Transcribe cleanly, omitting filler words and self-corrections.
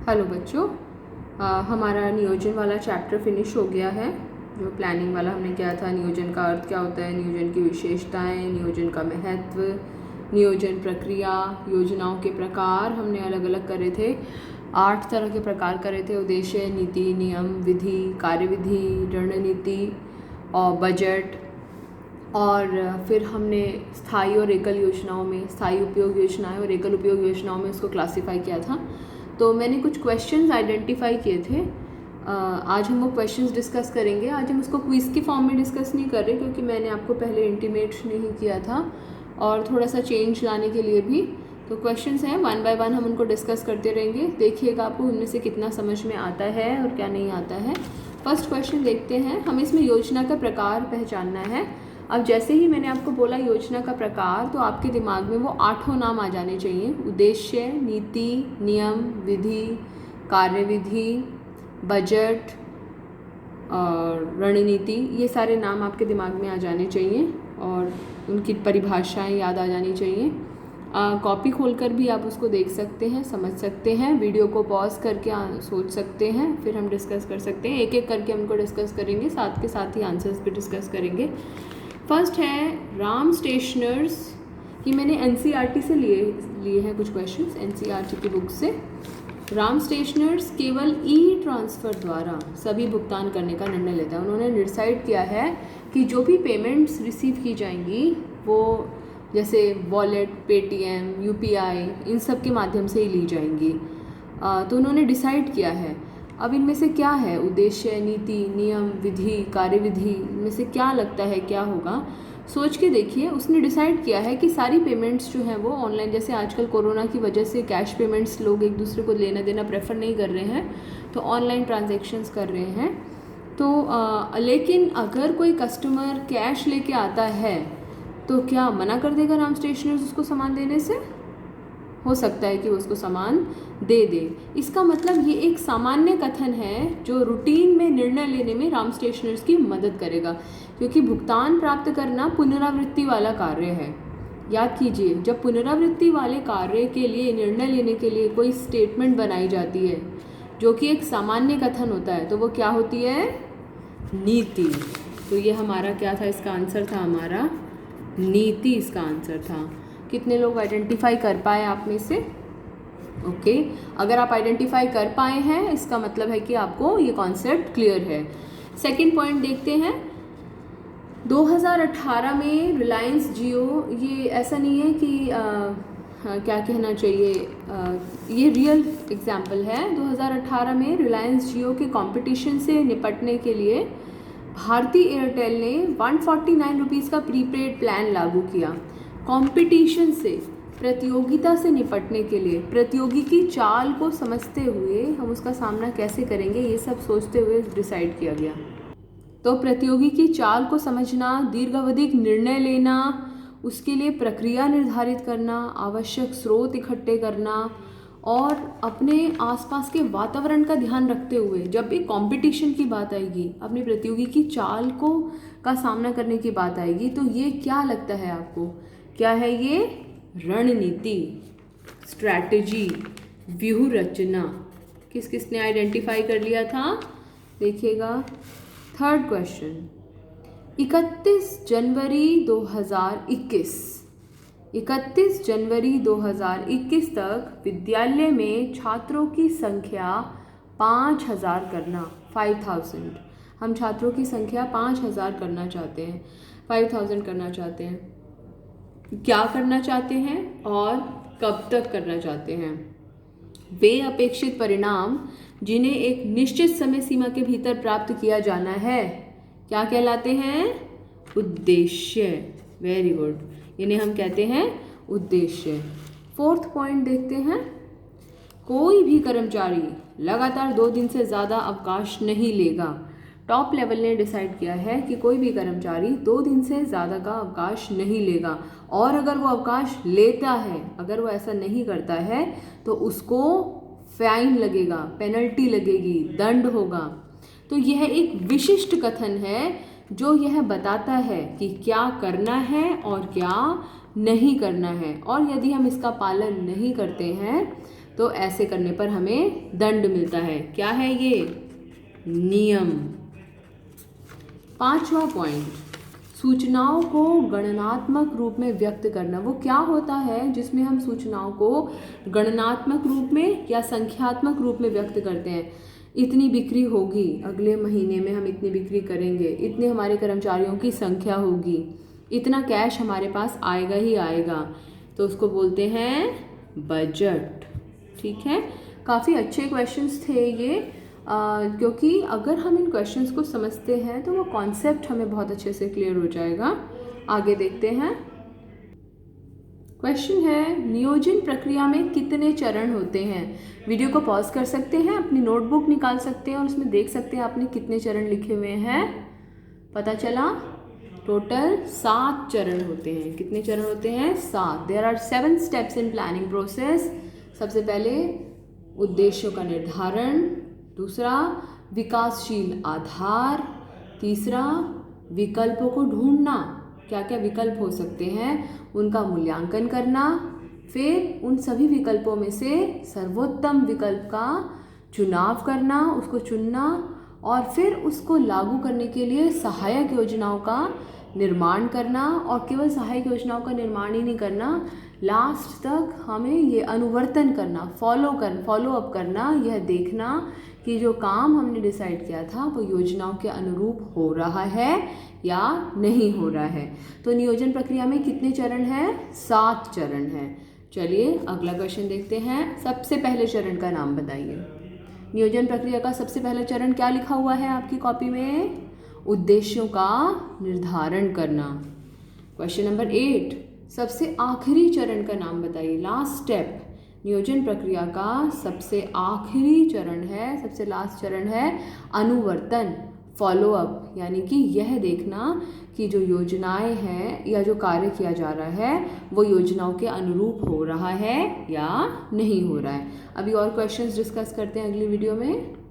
Hello बच्चों, हमारा नियोजन वाला चैप्टर फिनिश हो गया है। जो प्लानिंग वाला हमने किया था, नियोजन का अर्थ क्या होता है, नियोजन की विशेषताएं, नियोजन का महत्व, नियोजन प्रक्रिया, योजनाओं के प्रकार हमने अलग अलग करे थे। 8 तरह के प्रकार करे थे: उद्देश्य, नीति, नियम, विधि, कार्यविधि, रणनीति और बजट। और फिर हमने स्थायी और एकल योजनाओं में, स्थायी उपयोग योजनाएं और एकल उपयोग योजनाओं में उसको क्लासिफाई किया था। तो मैंने कुछ क्वेश्चंस आइडेंटिफाई किए थे। आज हम वो क्वेश्चंस डिस्कस करेंगे। आज हम उसको क्विज़ की फॉर्म में डिस्कस नहीं कर रहे, क्योंकि मैंने आपको पहले इंटीमेट नहीं किया था और थोड़ा सा चेंज लाने के लिए भी। तो क्वेश्चंस हैं, 1 बाय 1 हम उनको डिस्कस करते रहेंगे। देखिएगा आपको उनमें से कितना समझ में आता है और क्या नहीं आता है। फर्स्ट क्वेश्चन देखते हैं। हमें इसमें योजना का प्रकार पहचानना है। अब जैसे ही मैंने आपको बोला योजना का प्रकार, तो आपके दिमाग में वो 8 नाम आ जाने चाहिए: उद्देश्य, नीति, नियम, विधि, कार्यविधि, बजट और रणनीति। ये सारे नाम आपके दिमाग में आ जाने चाहिए और उनकी परिभाषाएं याद आ जानी चाहिए। कॉपी खोलकर भी आप उसको देख सकते हैं, समझ सकते हैं। वीडियो को पॉज करके सोच सकते हैं, फिर हम डिस्कस कर सकते हैं। एक एक करके हम उनको डिस्कस करेंगे, साथ के साथ ही आंसर्स भी डिस्कस करेंगे। फर्स्ट है राम स्टेशनर्स। ये मैंने एनसीईआरटी से लिए हैं कुछ क्वेश्चंस, एनसीईआरटी की बुक से। राम स्टेशनर्स केवल ई ट्रांसफ़र द्वारा सभी भुगतान करने का निर्णय लेता है। उन्होंने डिसाइड किया है कि जो भी पेमेंट्स रिसीव की जाएंगी वो जैसे वॉलेट, पेटीएम, यूपीआई, इन सब के माध्यम से ही ली जाएंगी। तो उन्होंने डिसाइड किया है। अब इनमें से क्या है, उद्देश्य, नीति, नियम, विधि, कार्यविधि, इनमें से क्या लगता है क्या होगा? सोच के देखिए। उसने डिसाइड किया है कि सारी पेमेंट्स जो हैं वो ऑनलाइन, जैसे आजकल कोरोना की वजह से कैश पेमेंट्स लोग एक दूसरे को लेना देना प्रेफर नहीं कर रहे हैं, तो ऑनलाइन ट्रांजैक्शंस कर रहे हैं। तो लेकिन अगर कोई कस्टमर कैश लेके आता है तो क्या मना कर देगा राम स्टेशनर्स उसको सामान देने से? हो सकता है कि वो उसको सामान दे दे। इसका मतलब ये एक सामान्य कथन है जो रूटीन में निर्णय लेने में राम स्टेशनर्स की मदद करेगा, क्योंकि भुगतान प्राप्त करना पुनरावृत्ति वाला कार्य है। याद कीजिए, जब पुनरावृत्ति वाले कार्य के लिए निर्णय लेने के लिए कोई स्टेटमेंट बनाई जाती है जो कि एक सामान्य कथन होता है, तो वो क्या होती है? नीति। तो ये हमारा क्या था? इसका आंसर था हमारा नीति। इसका आंसर था। कितने लोग आइडेंटिफाई कर पाए आप में से? ओके, अगर आप आइडेंटिफाई कर पाए हैं इसका मतलब है कि आपको ये कॉन्सेप्ट क्लियर है। सेकंड पॉइंट देखते हैं। 2018 में रिलायंस जियो, ये ऐसा नहीं है कि क्या कहना चाहिए, ये रियल एग्जाम्पल है। 2018 में रिलायंस जियो के कंपटीशन से निपटने के लिए भारती एयरटेल ने 149 रुपीज़ का प्रीपेड प्लान लागू किया। कंपटीशन से, प्रतियोगिता से निपटने के लिए, प्रतियोगी की चाल को समझते हुए हम उसका सामना कैसे करेंगे, ये सब सोचते हुए डिसाइड किया गया। तो प्रतियोगी की चाल को समझना, दीर्घावधिक निर्णय लेना, उसके लिए प्रक्रिया निर्धारित करना, आवश्यक स्रोत इकट्ठे करना और अपने आसपास के वातावरण का ध्यान रखते हुए जब भी कंपटीशन की बात आएगी, अपनी प्रतियोगी की चाल को का सामना करने की बात आएगी, तो ये क्या लगता है आपको? क्या है ये? रणनीति, स्ट्रैटेजी, व्यूह रचना। किस किसने आइडेंटिफाई कर लिया था? देखिएगा। थर्ड क्वेश्चन, 31 जनवरी 2021 तक विद्यालय में छात्रों की संख्या 5000 करना। 5000, हम छात्रों की संख्या 5000 करना चाहते हैं, 5000 करना चाहते हैं। क्या करना चाहते हैं और कब तक करना चाहते हैं? वे अपेक्षित परिणाम जिन्हें एक निश्चित समय सीमा के भीतर प्राप्त किया जाना है क्या कहलाते हैं? उद्देश्य। वेरी गुड, इन्हें हम कहते हैं उद्देश्य। फोर्थ पॉइंट देखते हैं। कोई भी कर्मचारी लगातार 2 दिन से ज़्यादा अवकाश नहीं लेगा। टॉप लेवल ने डिसाइड किया है कि कोई भी कर्मचारी 2 दिन से ज़्यादा का अवकाश नहीं लेगा, और अगर वो अवकाश लेता है, अगर वो ऐसा नहीं करता है, तो उसको फाइन लगेगा, पेनल्टी लगेगी, दंड होगा। तो यह एक विशिष्ट कथन है जो यह बताता है कि क्या करना है और क्या नहीं करना है, और यदि हम इसका पालन नहीं करते हैं तो ऐसे करने पर हमें दंड मिलता है। क्या है ये? नियम। 5वां पॉइंट, सूचनाओं को गणनात्मक रूप में व्यक्त करना। वो क्या होता है जिसमें हम सूचनाओं को गणनात्मक रूप में या संख्यात्मक रूप में व्यक्त करते हैं। इतनी बिक्री होगी, अगले महीने में हम इतनी बिक्री करेंगे, इतने हमारे कर्मचारियों की संख्या होगी, इतना कैश हमारे पास आएगा ही आएगा, तो उसको बोलते हैं बजट। ठीक है, काफ़ी अच्छे क्वेश्चंस थे ये, क्योंकि अगर हम इन क्वेश्चंस को समझते हैं तो वो कॉन्सेप्ट हमें बहुत अच्छे से क्लियर हो जाएगा। आगे देखते हैं। क्वेश्चन है, नियोजन प्रक्रिया में कितने चरण होते हैं? वीडियो को पॉज कर सकते हैं, अपनी नोटबुक निकाल सकते हैं और उसमें देख सकते हैं आपने कितने चरण लिखे हुए हैं। पता चला टोटल 7 चरण होते हैं। कितने चरण होते हैं? 7। There are 7 steps in planning process. सबसे पहले उद्देश्यों का निर्धारण, दूसरा विकासशील आधार, तीसरा विकल्पों को ढूंढना, क्या क्या विकल्प हो सकते हैं उनका मूल्यांकन करना, फिर उन सभी विकल्पों में से सर्वोत्तम विकल्प का चुनाव करना, उसको चुनना, और फिर उसको लागू करने के लिए सहायक योजनाओं का निर्माण करना। और केवल सहायक योजनाओं का निर्माण ही नहीं करना, लास्ट तक हमें ये अनुवर्तन करना, फॉलो अप करना, यह देखना कि जो काम हमने डिसाइड किया था वो योजनाओं के अनुरूप हो रहा है या नहीं हो रहा है। तो नियोजन प्रक्रिया में कितने चरण हैं? 7 चरण हैं। चलिए अगला क्वेश्चन देखते हैं। सबसे पहले चरण का नाम बताइए। नियोजन प्रक्रिया का सबसे पहला चरण क्या लिखा हुआ है आपकी कॉपी में? उद्देश्यों का निर्धारण करना। क्वेश्चन नंबर 8, सबसे आखिरी चरण का नाम बताइए। लास्ट स्टेप, नियोजन प्रक्रिया का सबसे आखिरी चरण है, सबसे लास्ट चरण है अनुवर्तन, फॉलो अप, यानी कि यह देखना कि जो योजनाएं हैं या जो कार्य किया जा रहा है वो योजनाओं के अनुरूप हो रहा है या नहीं हो रहा है। अभी और क्वेश्चंस डिस्कस करते हैं अगली वीडियो में।